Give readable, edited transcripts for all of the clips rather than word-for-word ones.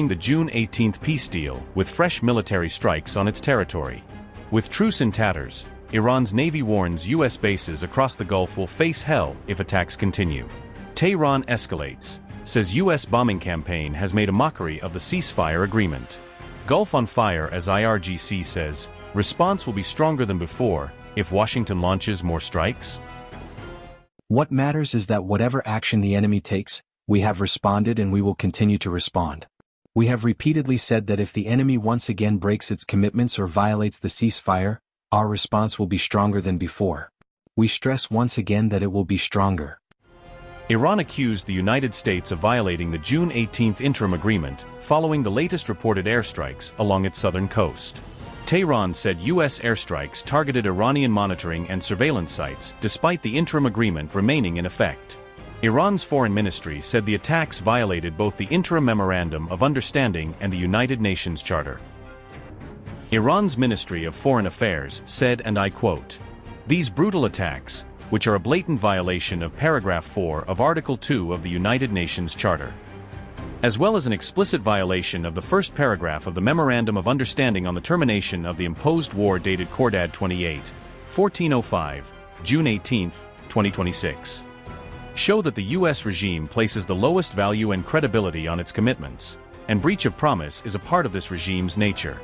the June 18 peace deal with fresh military strikes on its territory. With truce in tatters, Iran's Navy warns U.S. bases across the Gulf will face hell if attacks continue. Tehran escalates, says U.S. bombing campaign has made a mockery of the ceasefire agreement. Gulf on fire as IRGC says, response will be stronger than before if Washington launches more strikes. What matters is that whatever action the enemy takes, we have responded and we will continue to respond. We have repeatedly said that if the enemy once again breaks its commitments or violates the ceasefire, our response will be stronger than before. We stress once again that it will be stronger. Iran accused the United States of violating the June 18 interim agreement following the latest reported airstrikes along its southern coast. Tehran said U.S. airstrikes targeted Iranian monitoring and surveillance sites despite the interim agreement remaining in effect. Iran's foreign ministry said the attacks violated both the interim memorandum of understanding and the United Nations Charter. Iran's Ministry of Foreign Affairs said, and I quote, "These brutal attacks, which are a blatant violation of paragraph 4 of Article 2 of the United Nations Charter, as well as an explicit violation of the first paragraph of the Memorandum of Understanding on the Termination of the Imposed War dated Cordad 28, 1405, June 18, 2026. Show that the U.S. regime places the lowest value and credibility on its commitments, and breach of promise is a part of this regime's nature."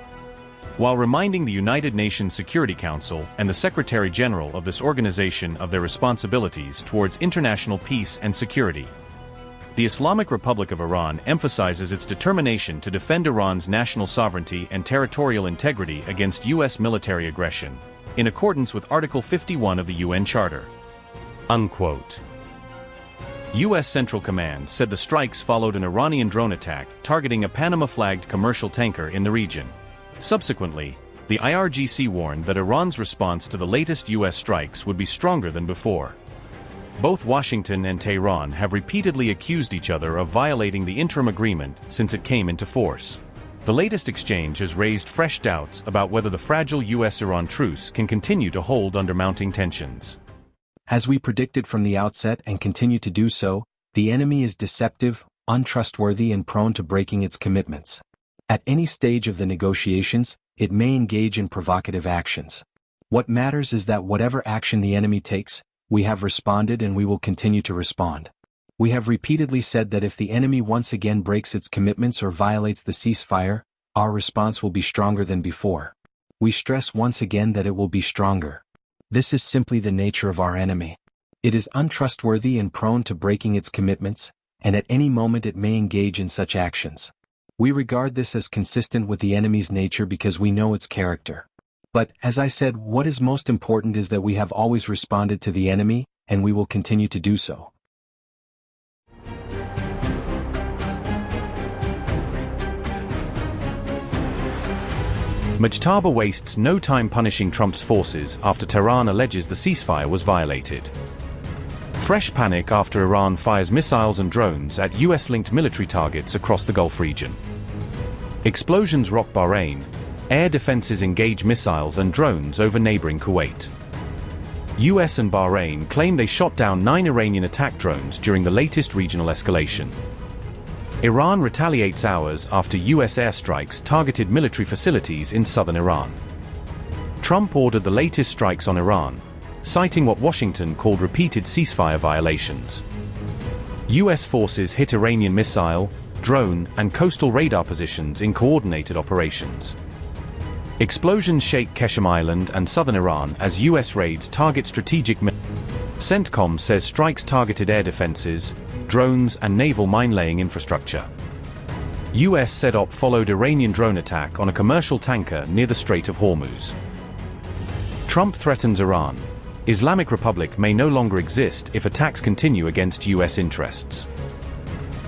While reminding the United Nations Security Council and the Secretary General of this organization of their responsibilities towards international peace and security. The Islamic Republic of Iran emphasizes its determination to defend Iran's national sovereignty and territorial integrity against U.S. military aggression, in accordance with Article 51 of the UN Charter. Unquote. U.S. Central Command said the strikes followed an Iranian drone attack targeting a Panama-flagged commercial tanker in the region. Subsequently, the IRGC warned that Iran's response to the latest U.S. strikes would be stronger than before. Both Washington and Tehran have repeatedly accused each other of violating the interim agreement since it came into force. The latest exchange has raised fresh doubts about whether the fragile U.S.-Iran truce can continue to hold under mounting tensions. As we predicted from the outset and continue to do so, the enemy is deceptive, untrustworthy and prone to breaking its commitments. At any stage of the negotiations, it may engage in provocative actions. What matters is that whatever action the enemy takes, we have responded and we will continue to respond. We have repeatedly said that if the enemy once again breaks its commitments or violates the ceasefire, our response will be stronger than before. We stress once again that it will be stronger. This is simply the nature of our enemy. It is untrustworthy and prone to breaking its commitments, and at any moment it may engage in such actions. We regard this as consistent with the enemy's nature because we know its character. But, as I said, what is most important is that we have always responded to the enemy, and we will continue to do so. Mujtaba wastes no time punishing Trump's forces after Tehran alleges the ceasefire was violated. Fresh panic after Iran fires missiles and drones at US-linked military targets across the Gulf region. Explosions rock Bahrain. Air defenses engage missiles and drones over neighboring Kuwait. US and Bahrain claim they shot down 9 Iranian attack drones during the latest regional escalation. Iran retaliates hours after US airstrikes targeted military facilities in southern Iran. Trump ordered the latest strikes on Iran, citing what Washington called repeated ceasefire violations. US forces hit Iranian missile, drone, and coastal radar positions in coordinated operations. Explosions shake Keshem Island and southern Iran as US raids target strategic CENTCOM says strikes targeted air defenses, drones, and naval mine-laying infrastructure. US said op followed Iranian drone attack on a commercial tanker near the Strait of Hormuz. Trump threatens Iran. Islamic Republic may no longer exist if attacks continue against US interests.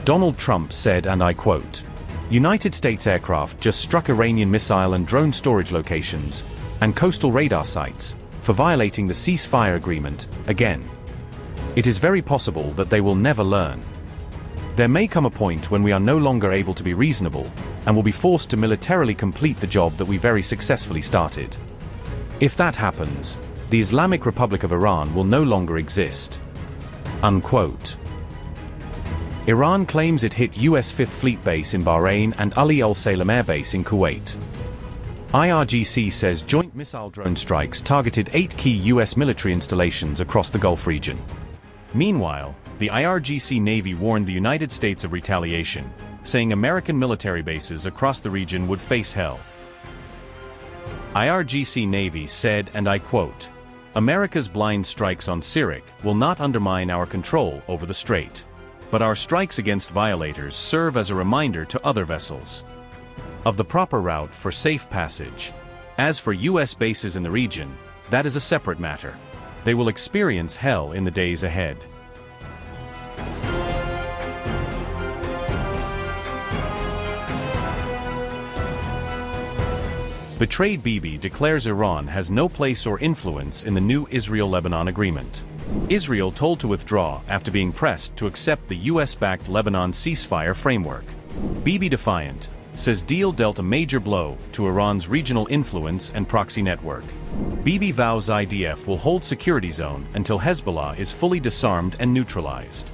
Donald Trump said, and I quote, "United States aircraft just struck Iranian missile and drone storage locations and coastal radar sites for violating the ceasefire agreement again. It is very possible that they will never learn. There may come a point when we are no longer able to be reasonable and will be forced to militarily complete the job that we very successfully started. If that happens, the Islamic Republic of Iran will no longer exist." Unquote. Iran claims it hit U.S. Fifth Fleet Base in Bahrain and Ali Al Salem Air Base in Kuwait. IRGC says joint missile drone strikes targeted 8 key U.S. military installations across the Gulf region. Meanwhile, the IRGC Navy warned the United States of retaliation, saying American military bases across the region would face hell. IRGC Navy said, and I quote, "America's blind strikes on Syrik will not undermine our control over the strait. But our strikes against violators serve as a reminder to other vessels of the proper route for safe passage. As for U.S. bases in the region, that is a separate matter. They will experience hell in the days ahead." Betrayed Bibi declares Iran has no place or influence in the new Israel-Lebanon agreement. Israel told to withdraw after being pressed to accept the US-backed Lebanon ceasefire framework. Bibi defiant, says deal dealt a major blow to Iran's regional influence and proxy network. Bibi vows IDF will hold security zone until Hezbollah is fully disarmed and neutralized.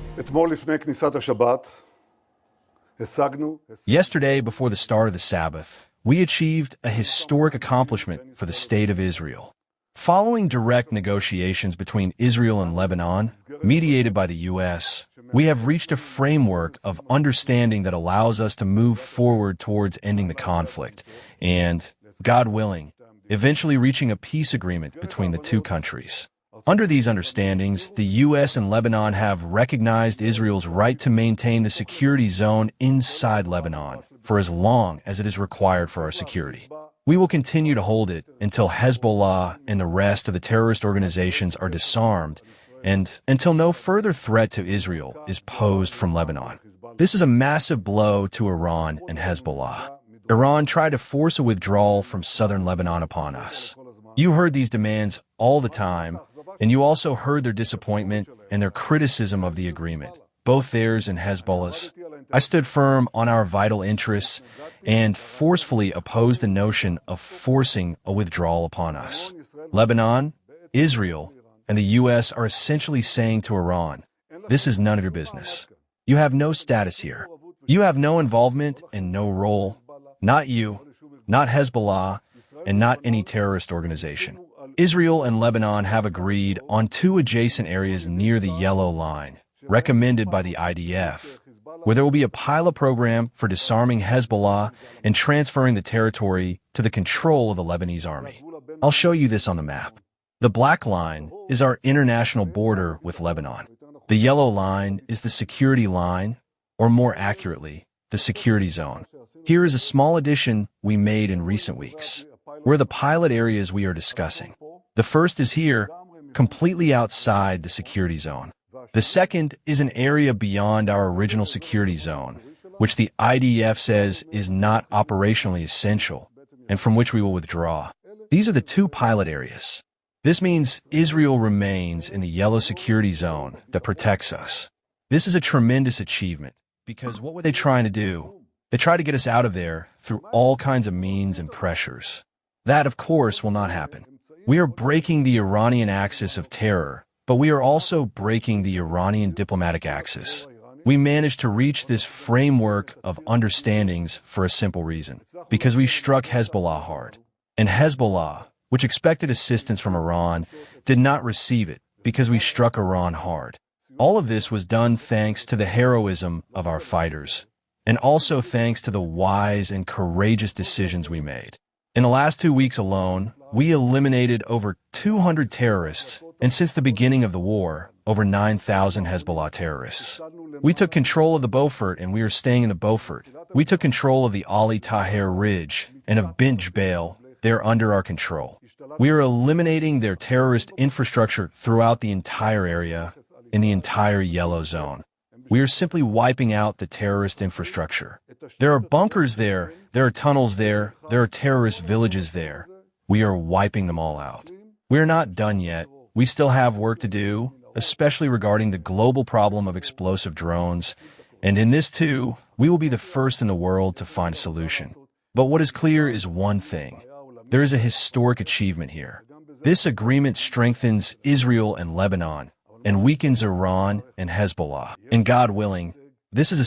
Yesterday, before the start of the Sabbath, we achieved a historic accomplishment for the State of Israel. Following direct negotiations between Israel and Lebanon, mediated by the U.S., we have reached a framework of understanding that allows us to move forward towards ending the conflict and, God willing, eventually reaching a peace agreement between the two countries. Under these understandings, the U.S. and Lebanon have recognized Israel's right to maintain the security zone inside Lebanon for as long as it is required for our security. We will continue to hold it until Hezbollah and the rest of the terrorist organizations are disarmed and until no further threat to Israel is posed from Lebanon. This is a massive blow to Iran and Hezbollah. Iran tried to force a withdrawal from southern Lebanon upon us. You heard these demands all the time, and you also heard their disappointment and their criticism of the agreement, both theirs and Hezbollah's. I stood firm on our vital interests and forcefully opposed the notion of forcing a withdrawal upon us. Lebanon, Israel, and the U.S. are essentially saying to Iran, this is none of your business. You have no status here. You have no involvement and no role. Not you, not Hezbollah, and not any terrorist organization. Israel and Lebanon have agreed on 2 adjacent areas near the Yellow Line, recommended by the IDF, where there will be a pilot program for disarming Hezbollah and transferring the territory to the control of the Lebanese army. I'll show you this on the map. The black line is our international border with Lebanon. The yellow line is the security line, or more accurately, the security zone. Here is a small addition we made in recent weeks. Where the pilot areas we are discussing. The first is here, completely outside the security zone. The second is an area beyond our original security zone, which the IDF says is not operationally essential, and from which we will withdraw. These are the 2 pilot areas. This means Israel remains in the yellow security zone that protects us. This is a tremendous achievement, because what were they trying to do? They tried to get us out of there through all kinds of means and pressures. That, of course, will not happen. We are breaking the Iranian axis of terror, but we are also breaking the Iranian diplomatic axis. We managed to reach this framework of understandings for a simple reason, because we struck Hezbollah hard. And Hezbollah, which expected assistance from Iran, did not receive it because we struck Iran hard. All of this was done thanks to the heroism of our fighters, and also thanks to the wise and courageous decisions we made. In the last 2 weeks alone, we eliminated over 200 terrorists, and since the beginning of the war, over 9,000 Hezbollah terrorists. We took control of the Beaufort, and we are staying in the Beaufort. We took control of the Ali Taher Ridge and of Bint Jbeil. They are under our control. We are eliminating their terrorist infrastructure throughout the entire area, in the entire yellow zone. We are simply wiping out the terrorist infrastructure. There are bunkers there, there are tunnels there, there are terrorist villages there. We are wiping them all out. We are not done yet. We still have work to do, especially regarding the global problem of explosive drones. And in this too, we will be the first in the world to find a solution. But what is clear is one thing. There is a historic achievement here. This agreement strengthens Israel and Lebanon, and weakens Iran and Hezbollah. And God willing, This is a